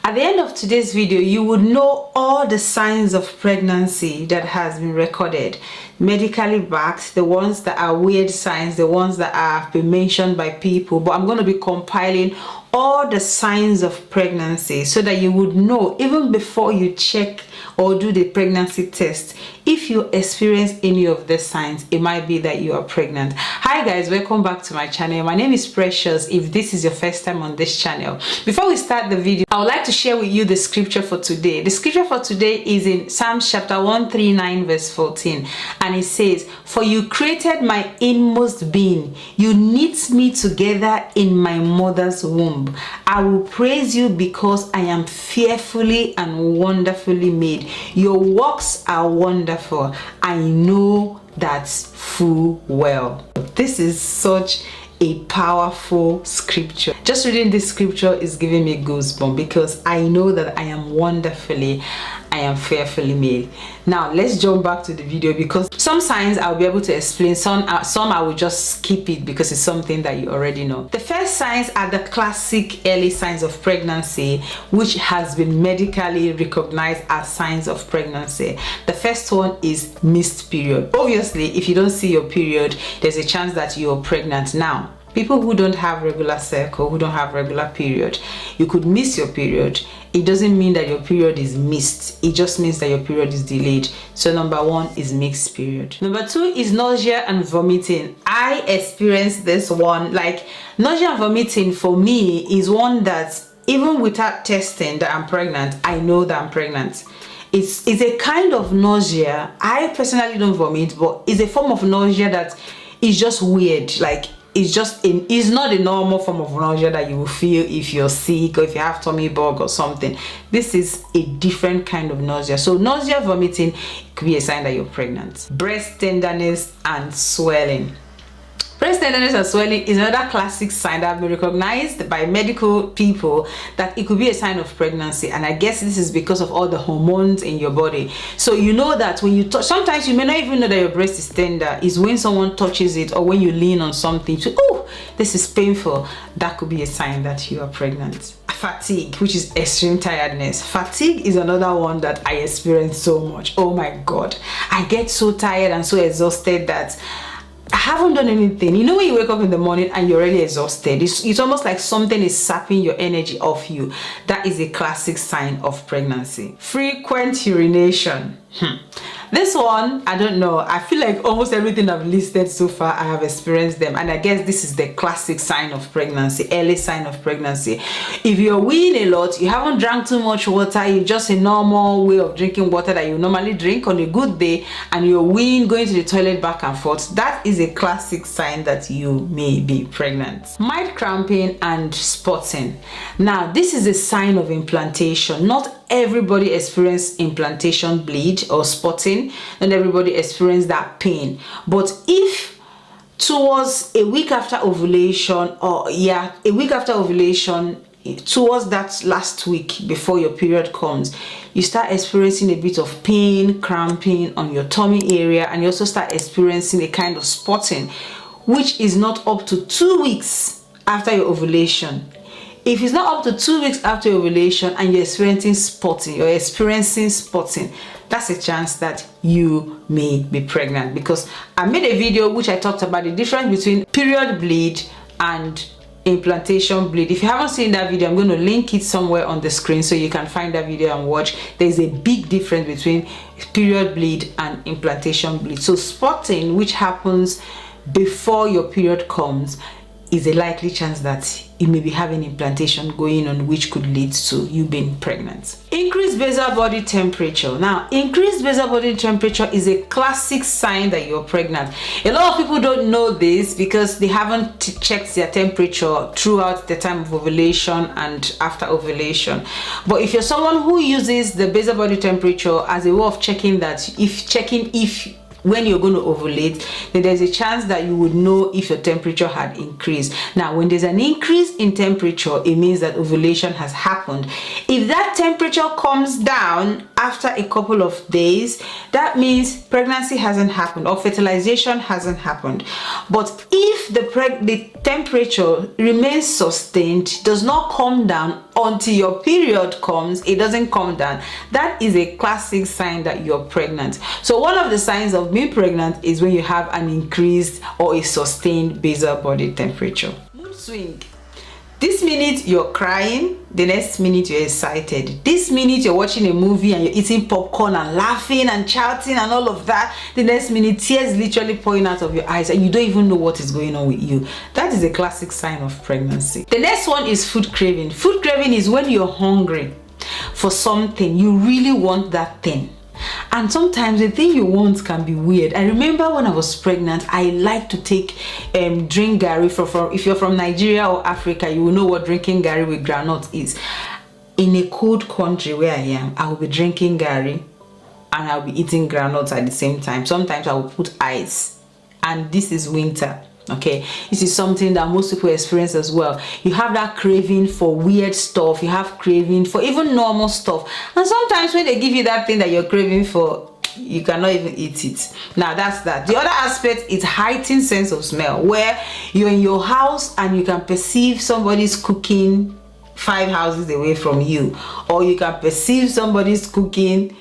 At the end of today's video, you would know all the signs of pregnancy that has been recorded, medically backed, the ones that are weird signs, the ones that have been mentioned by people. But I'm going to be compiling all the signs of pregnancy so that you would know even before you check or do the pregnancy test. If you experience any of the signs, it might be that you are pregnant. Hi guys, welcome back to my channel. My name is Precious if this is your first time on this channel. Before we start the video, I would like to share with you the scripture for today. The scripture for today is in Psalms chapter 139 verse 14, and it says, "For you created my inmost being, you knit me together in my mother's womb. I will praise you because I am fearfully and wonderfully made. Your works are wonderful. I know that full well." This is such a powerful scripture. Just reading this scripture is giving me goosebumps because I know that I am fearfully made. Now let's jump back to the video because some signs I'll be able to explain, some I will just skip it because it's something that you already know. The first signs are the classic early signs of pregnancy, which has been medically recognized as signs of pregnancy. The first one is missed period. Obviously, if you don't see your period, there's a chance that you're pregnant. Now, people who don't have regular cycle, who don't have regular period, you could miss your period. It doesn't mean that your period is missed. It just means that your period is delayed. So number one is mixed period. Number two is nausea and vomiting. I experienced this one. Like, nausea and vomiting for me is one that even without testing that I'm pregnant, I know that I'm pregnant. It's a kind of nausea. I personally don't vomit, but it's a form of nausea that is just weird. Like, it's not a normal form of nausea that you will feel if you're sick or if you have tummy bug or something. This is a different kind of nausea. So nausea, vomiting could be a sign that you're pregnant. Breast tenderness and swelling. Breast tenderness and swelling is another classic sign that has been recognized by medical people that it could be a sign of pregnancy, and I guess this is because of all the hormones in your body. So you know that when you touch, sometimes you may not even know that your breast is tender. Is when someone touches it or when you lean on something to, oh, this is painful. That could be a sign that you are pregnant. Fatigue, which is extreme tiredness. Fatigue is another one that I experience so much. Oh my god, I get so tired and so exhausted that I haven't done anything. You know when you wake up in the morning and you're already exhausted, it's almost like something is sapping your energy off you. That is a classic sign of pregnancy. Frequent urination. This one, I don't know. I feel like almost everything I've listed so far, I have experienced them. And I guess this is the classic sign of pregnancy, early sign of pregnancy. If you're weeing a lot, you haven't drank too much water, you're just a normal way of drinking water that you normally drink on a good day, and you're weeing, going to the toilet back and forth, that is a classic sign that you may be pregnant. Mild cramping and spotting. Now, this is a sign of implantation. Not everybody experiences implantation bleed or spotting, and everybody experiences that pain. But if towards a week after ovulation, towards that last week before your period comes, you start experiencing a bit of pain, cramping on your tummy area, and you also start experiencing a kind of spotting, which is not up to 2 weeks after your ovulation. If it's not up to 2 weeks after ovulation and you're experiencing spotting, that's a chance that you may be pregnant. Because I made a video which I talked about the difference between period bleed and implantation bleed. If you haven't seen that video, I'm going to link it somewhere on the screen so you can find that video and watch. There's a big difference between period bleed and implantation bleed. So spotting, which happens before your period comes, is a likely chance that you may be having implantation going on, which could lead to you being pregnant. Increased basal body temperature. Now, increased basal body temperature is a classic sign that you're pregnant. A lot of people don't know this because they haven't checked their temperature throughout the time of ovulation and after ovulation. But if you're someone who uses the basal body temperature as a way of checking if when you're going to ovulate, then there's a chance that you would know if your temperature had increased. Now, when there's an increase in temperature, it means that ovulation has happened. If that temperature comes down after a couple of days, that means pregnancy hasn't happened or fertilization hasn't happened. But if the temperature remains sustained, does not come down until your period comes, it doesn't come down. That is a classic sign that you're pregnant. So one of the signs of being pregnant is when you have an increased or a sustained basal body temperature. Mood swing. This minute you're crying, the next minute you're excited. This minute you're watching a movie and you're eating popcorn and laughing and shouting and all of that. The next minute tears literally pouring out of your eyes and you don't even know what is going on with you. That is a classic sign of pregnancy. The next one is food craving. Food craving is when you're hungry for something. You really want that thing. And sometimes the thing you want can be weird. I remember when I was pregnant, I like to drink gari from if you're from Nigeria or Africa, you will know what drinking gari with groundnut is. In a cold country where I am, I will be drinking gari and I'll be eating groundnuts at the same time. Sometimes I will put ice, and this is winter. Okay, this is something that most people experience as well. You have that craving for weird stuff, you have craving for even normal stuff, and sometimes when they give you that thing that you're craving for, you cannot even eat it. Now that's that. The other aspect is heightened sense of smell, where you're in your house and you can perceive somebody's cooking 5 houses away from you, or you can perceive somebody's cooking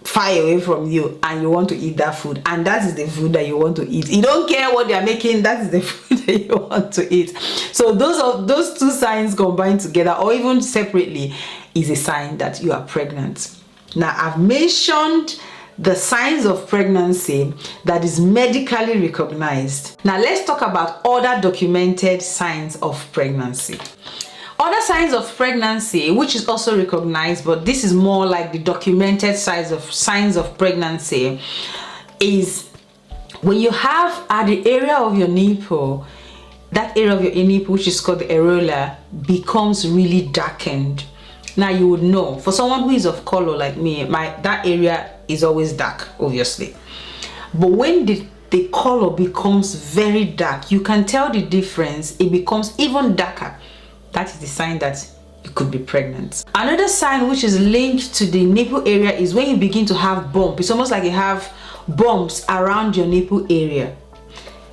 far away from you and you want to eat that food, and that is the food that you want to eat. You don't care what they are making, that is the food that you want to eat. So those two signs combined together or even separately is a sign that you are pregnant. Now I've mentioned the signs of pregnancy that is medically recognized. Now let's talk about other documented signs of pregnancy. Other signs of pregnancy, which is also recognized, but this is more like the documented signs of pregnancy, is when you have at the area of your nipple, that area of your nipple, which is called the areola, becomes really darkened. Now you would know, for someone who is of color like me, that area is always dark, obviously. But when the color becomes very dark, you can tell the difference. It becomes even darker. That is the sign that you could be pregnant. Another sign which is linked to the nipple area is when you begin to have bump. It's almost like you have bumps around your nipple area.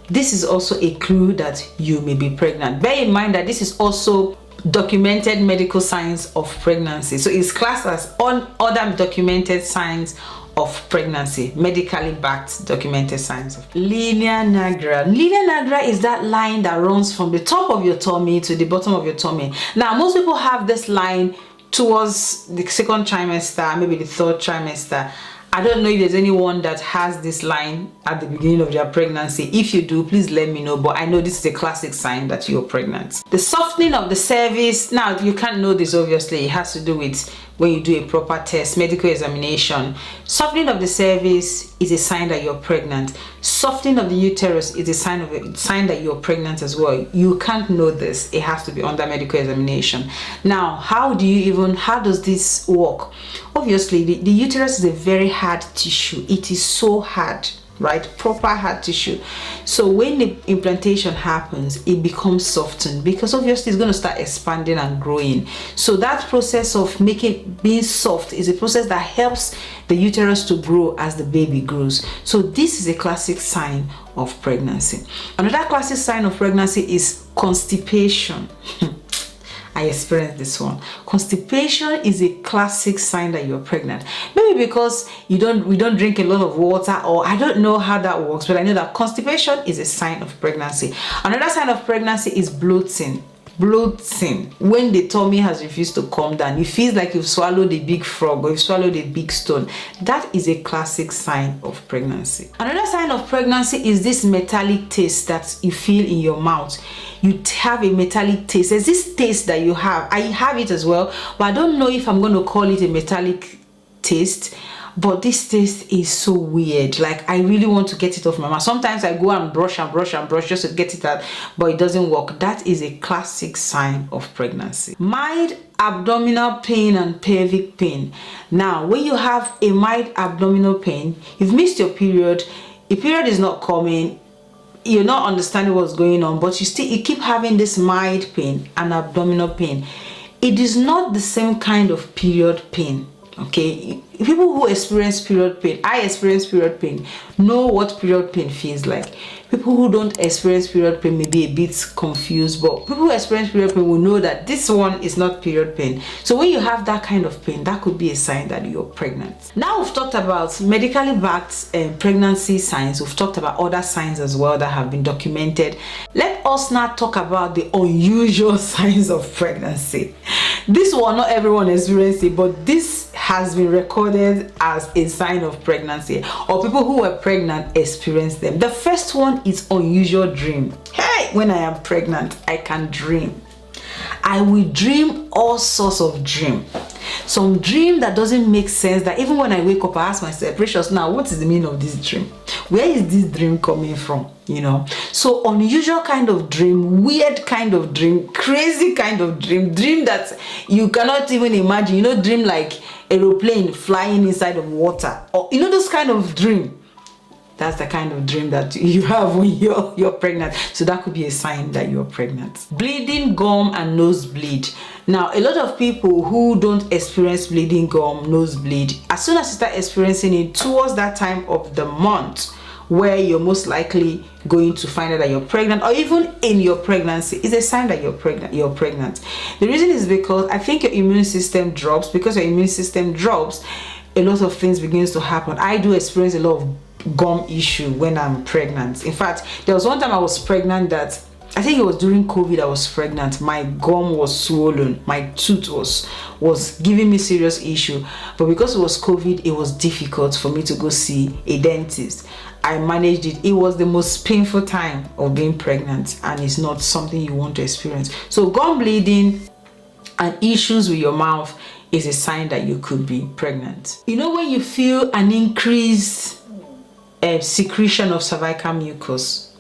This is also a clue that you may be pregnant. Bear in mind that this is also documented medical signs of pregnancy. So it's classed as other documented signs of pregnancy, medically backed documented signs of Linea Nigra. Linea Nigra is that line that runs from the top of your tummy to the bottom of your tummy. Now most people have this line towards the second trimester, maybe the third trimester. I don't know if there's anyone that has this line at the beginning of their pregnancy. If you do, please let me know, but I know this is a classic sign that you're pregnant. The softening of the cervix, now you can't know this obviously, it has to do with when you do a proper test, medical examination. Softening of the cervix is a sign that you're pregnant. Softening of the uterus is a sign that you're pregnant as well. You can't know this, it has to be under medical examination. Now, how does this work? Obviously, the uterus is a very hard tissue. It is so hard, right? Proper hard tissue. So when the implantation happens, it becomes softened because obviously it's going to start expanding and growing. So that process of being soft is a process that helps the uterus to grow as the baby grows. So this is a classic sign of pregnancy. Another classic sign of pregnancy is constipation. I experienced this one. Constipation is a classic sign that you're pregnant. Maybe because we don't drink a lot of water, or I don't know how that works, but I know that constipation is a sign of pregnancy. Another sign of pregnancy is bloating. Bloating, when the tummy has refused to come down, it feels like you've swallowed a big frog or you've swallowed a big stone. That is a classic sign of pregnancy. Another sign of pregnancy is this metallic taste that you feel in your mouth. You have a metallic taste. There's this taste that you have. I have it as well, but I don't know if I'm going to call it a metallic taste. But this taste is so weird. Like, I really want to get it off my mouth. Sometimes I go and brush just to get it out, but it doesn't work. That is a classic sign of pregnancy. Mild abdominal pain and pelvic pain. Now, when you have a mild abdominal pain, you've missed your period, a period is not coming, you're not understanding what's going on, but you keep having this mild pain and abdominal pain. It is not the same kind of period pain. Okay, people who experience period pain, I experience period pain, know what period pain feels like. People who don't experience period pain may be a bit confused, but people who experience period pain will know that this one is not period pain. So when you have that kind of pain, that could be a sign that you're pregnant. Now we've talked about medically backed pregnancy signs. We've talked about other signs as well that have been documented. Let us now talk about the unusual signs of pregnancy. This one, not everyone experiences it, but this has been recorded as a sign of pregnancy, or people who were pregnant experience them. The first one is unusual dream. Hey, when I am pregnant, I can dream. I will dream all sorts of dream. Some dream that doesn't make sense, that even when I wake up, I ask myself, Precious, now what is the meaning of this dream? Where is this dream coming from? You know, so unusual kind of dream, weird kind of dream, crazy kind of dream, dream that you cannot even imagine. You know, dream like aeroplane flying inside of water, or you know, those kind of dream. That's the kind of dream that you have when you're pregnant. So that could be a sign that you're pregnant. Bleeding gum and nosebleed. Now, a lot of people who don't experience bleeding gum, nosebleed, as soon as you start experiencing it towards that time of the month where you're most likely going to find out that you're pregnant, or even in your pregnancy, is a sign that you're pregnant. The reason is because I think your immune system drops. Because your immune system drops, a lot of things begins to happen. I do experience a lot of gum issue when I'm pregnant. In fact, there was one time I was pregnant that I think it was during COVID. I was pregnant. My gum was swollen. My tooth was giving me serious issue. But because it was COVID, it was difficult for me to go see a dentist. I managed it. It was the most painful time of being pregnant, and it's not something you want to experience. So gum bleeding and issues with your mouth is a sign that you could be pregnant. You know, when you feel an increased secretion of cervical mucus,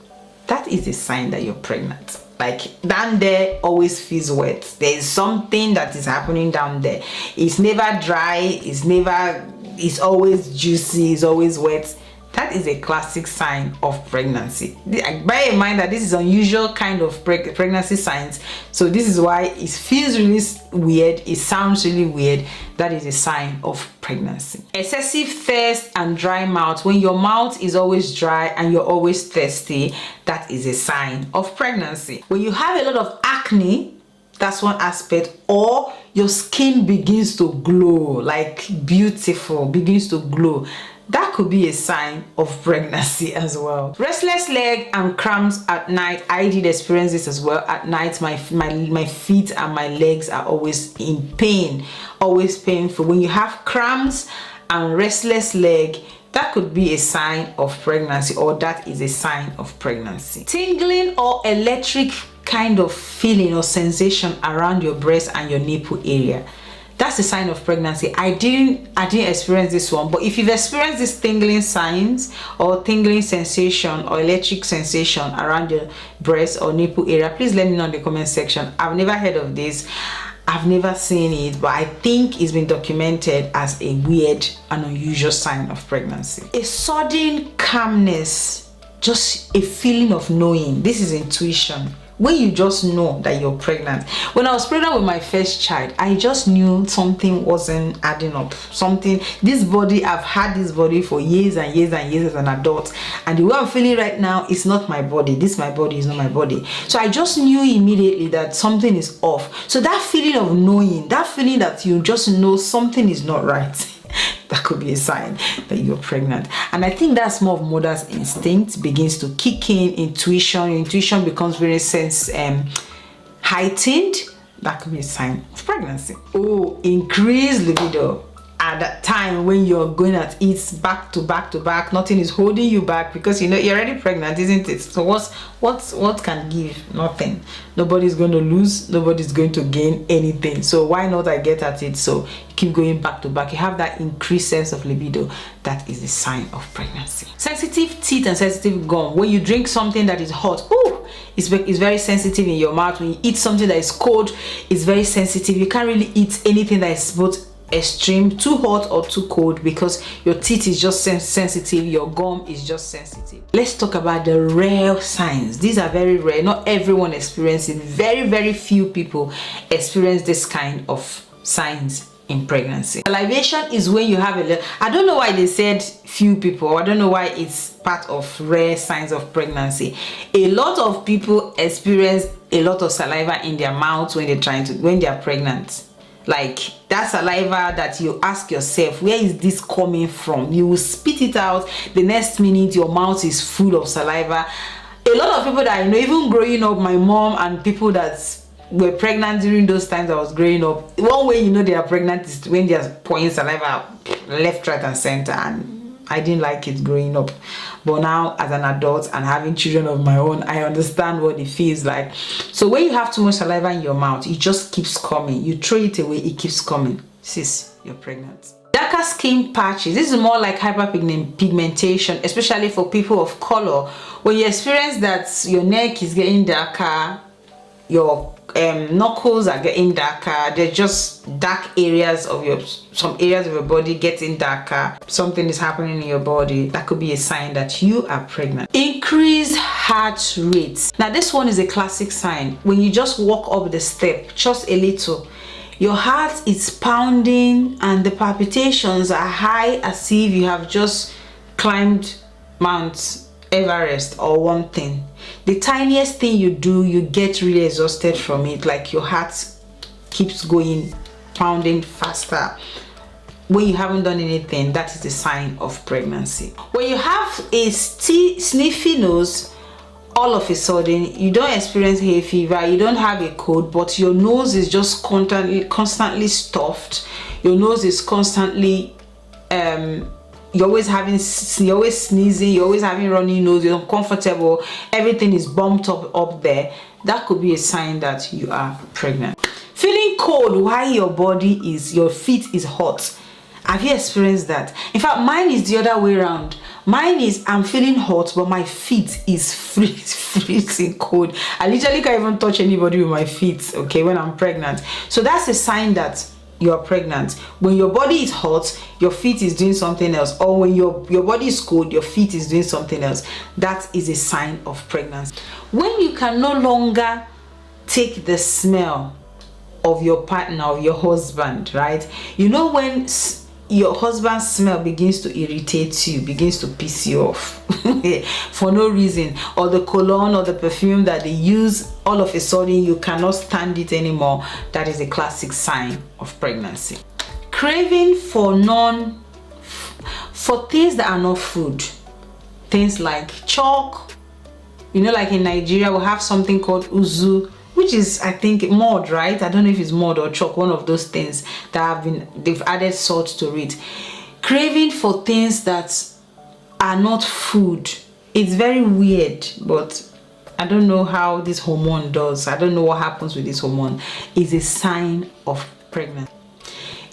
that is a sign that you're pregnant. Like down there always feels wet. There is something that is happening down there. It's never dry, it's always juicy, it's always wet. That is a classic sign of pregnancy. Bear in mind that this is unusual kind of pregnancy signs. So this is why it feels really weird. It sounds really weird. That is a sign of pregnancy. Excessive thirst and dry mouth. When your mouth is always dry and you're always thirsty, that is a sign of pregnancy. When you have a lot of acne, that's one aspect. Or your skin begins to glow, like beautiful, begins to glow. That could be a sign of pregnancy as well. Restless leg and cramps at night. I did experience this as well. At night, my feet and my legs are always in pain, always painful. When you have cramps and restless leg, that could be a sign of pregnancy, or that is a sign of pregnancy. Tingling or electric kind of feeling or sensation around your breast and your nipple area. That's a sign of pregnancy. I didn't experience this one, but if you've experienced these tingling signs or tingling sensation or electric sensation around your breast or nipple area, please let me know in the comment section. I've never heard of this. I've never seen it, but I think it's been documented as a weird and unusual sign of pregnancy. A sudden calmness, just a feeling of knowing. This is intuition. When you just know that you're pregnant. When I was pregnant with my first child, I just knew something wasn't adding up. This body, I've had this body for years and years and years as an adult, and the way I'm feeling right now is not my body. My body is not my body. So I just knew immediately that something is off. So that feeling of knowing, that feeling that you just know something is not right, that could be a sign that you're pregnant. And I think that's more of mother's instinct begins to kick in. Intuition becomes very heightened. That could be a sign of pregnancy. Oh, increased libido. At that time when you're going at it back to back, nothing is holding you back, because you know you're already pregnant, isn't it? So what can give? Nothing. Nobody's going to lose, nobody's going to gain anything. So why not I get at it? So you keep going back to back. You have that increased sense of libido. That is a sign of pregnancy. Sensitive teeth and sensitive gum. When you drink something that is hot, it's very sensitive in your mouth. When you eat something that is cold, it's very sensitive. You can't really eat anything that is both extreme, too hot or too cold, because your teeth is just sensitive, your gum is just sensitive. Let's talk about the rare signs. These are very rare. Not everyone experiences it. Very few people experience this kind of signs in pregnancy. Salivation is when you have a little, I don't know why they said few people, I don't know why it's part of rare signs of pregnancy. A lot of people experience a lot of saliva in their mouth when they are pregnant. Like that saliva that you ask yourself, where is this coming from? You will spit it out, the next minute your mouth is full of saliva. A lot of people that I know, even growing up, my mom and people that were pregnant during those times I was growing up, one way you know they are pregnant is when they are pouring saliva left, right and center, and I didn't like it growing up. But now as an adult and having children of my own, I understand what it feels like. So when you have too much saliva in your mouth, it just keeps coming. You throw it away, it keeps coming. Sis, you're pregnant. Darker skin patches, this is more like hyperpigmentation, especially for people of color. When you experience that your neck is getting darker, your knuckles are getting darker, they're just dark areas of some areas of your body getting darker, something is happening in your body, that could be a sign that you are pregnant. Increased heart rate. Now this one is a classic sign. When you just walk up the step just a little, your heart is pounding and the palpitations are high, as if you have just climbed Mount Everest or one thing. The tiniest thing you do, you get really exhausted from it, like your heart keeps going, pounding faster. When you haven't done anything, that is a sign of pregnancy. When you have a sniffy nose, all of a sudden you don't experience hay fever, you don't have a cold, but your nose is just constantly stuffed, your nose is constantly you're always sneezing, you're always having runny nose, you're uncomfortable, everything is bumped up there, that could be a sign that you are pregnant. Feeling cold while your feet is hot. Have you experienced that? In fact, mine is the other way around. Mine is I'm feeling hot, but my feet is freezing cold. I literally can't even touch anybody with my feet, okay, when I'm pregnant. So that's a sign that you are pregnant. When your body is hot, your feet is doing something else, or when your body is cold, your feet is doing something else. That is a sign of pregnancy. When you can no longer take the smell of your partner, of your husband, right? You know when your husband's smell begins to irritate you, begins to piss you off for no reason, or the cologne or the perfume that they use, all of a sudden you cannot stand it anymore, that is a classic sign of pregnancy. Craving for things that are not food, things like chalk, you know, like in Nigeria we have something called uzu, which is, I think, mud, right? I don't know if it's mud or chalk, one of those things that they've added salt to it. Craving for things that are not food. It's very weird, but I don't know how this hormone does. I don't know what happens with this hormone. It's a sign of pregnancy.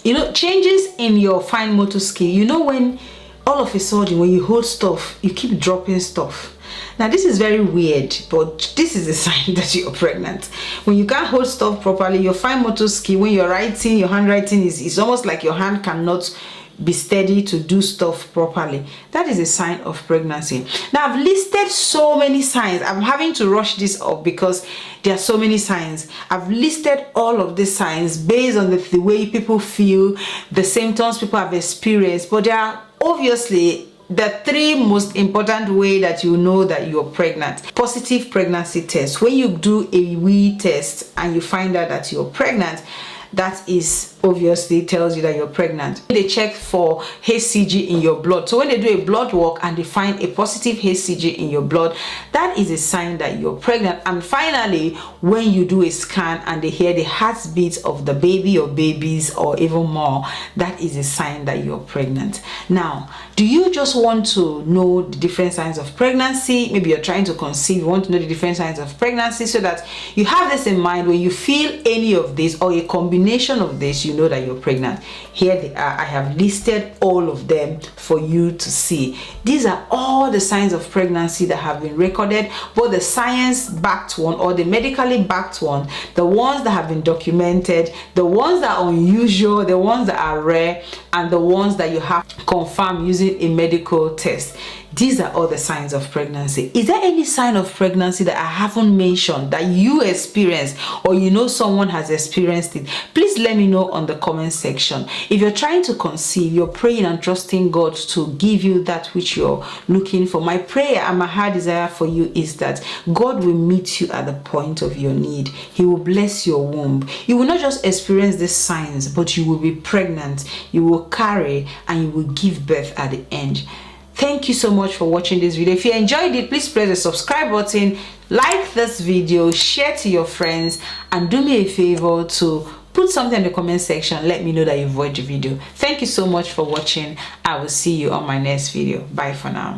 You know, changes in your fine motor skill. You know, when all of a sudden when you hold stuff, you keep dropping stuff. Now this is very weird, but this is a sign that you're pregnant. When you can't hold stuff properly, your fine motor skill, when you're writing, your handwriting is almost like your hand cannot be steady to do stuff properly. That is a sign of pregnancy. Now I've listed so many signs. I'm having to rush this up because there are so many signs. I've listed all of these signs based on the way people feel, the symptoms people have experienced, but there are obviously the three most important way that you know that you're pregnant. Positive pregnancy test. When you do a wee test and you find out that you're pregnant, that is obviously tells you that you're pregnant. They check for HCG in your blood. So when they do a blood work and they find a positive HCG in your blood, that is a sign that you're pregnant. And finally, when you do a scan and they hear the heartbeats of the baby or babies or even more, that is a sign that you're pregnant. Now, do you just want to know the different signs of pregnancy? Maybe you're trying to conceive, you want to know the different signs of pregnancy so that you have this in mind. When you feel any of this or a combination of this, you know that you're pregnant. Here they are. I have listed all of them for you to see. These are all the signs of pregnancy that have been recorded, both the science-backed one or the medically backed one, the ones that have been documented, the ones that are unusual, the ones that are rare, and the ones that you have to confirm using a medical test. These are all the signs of pregnancy. Is there any sign of pregnancy that I haven't mentioned that you experience, or you know someone has experienced it? Please let me know on the comment section. If you're trying to conceive, you're praying and trusting God to give you that which you're looking for, my prayer and my heart desire for you is that God will meet you at the point of your need. He will bless your womb. You will not just experience these signs, but you will be pregnant, you will carry, and you will give birth at the end. Thank you so much for watching this video. If you enjoyed it, please press the subscribe button, like this video, share to your friends, and do me a favor to put something in the comment section. Let me know that you've watched the video. Thank you so much for watching. I will see you on my next video. Bye for now.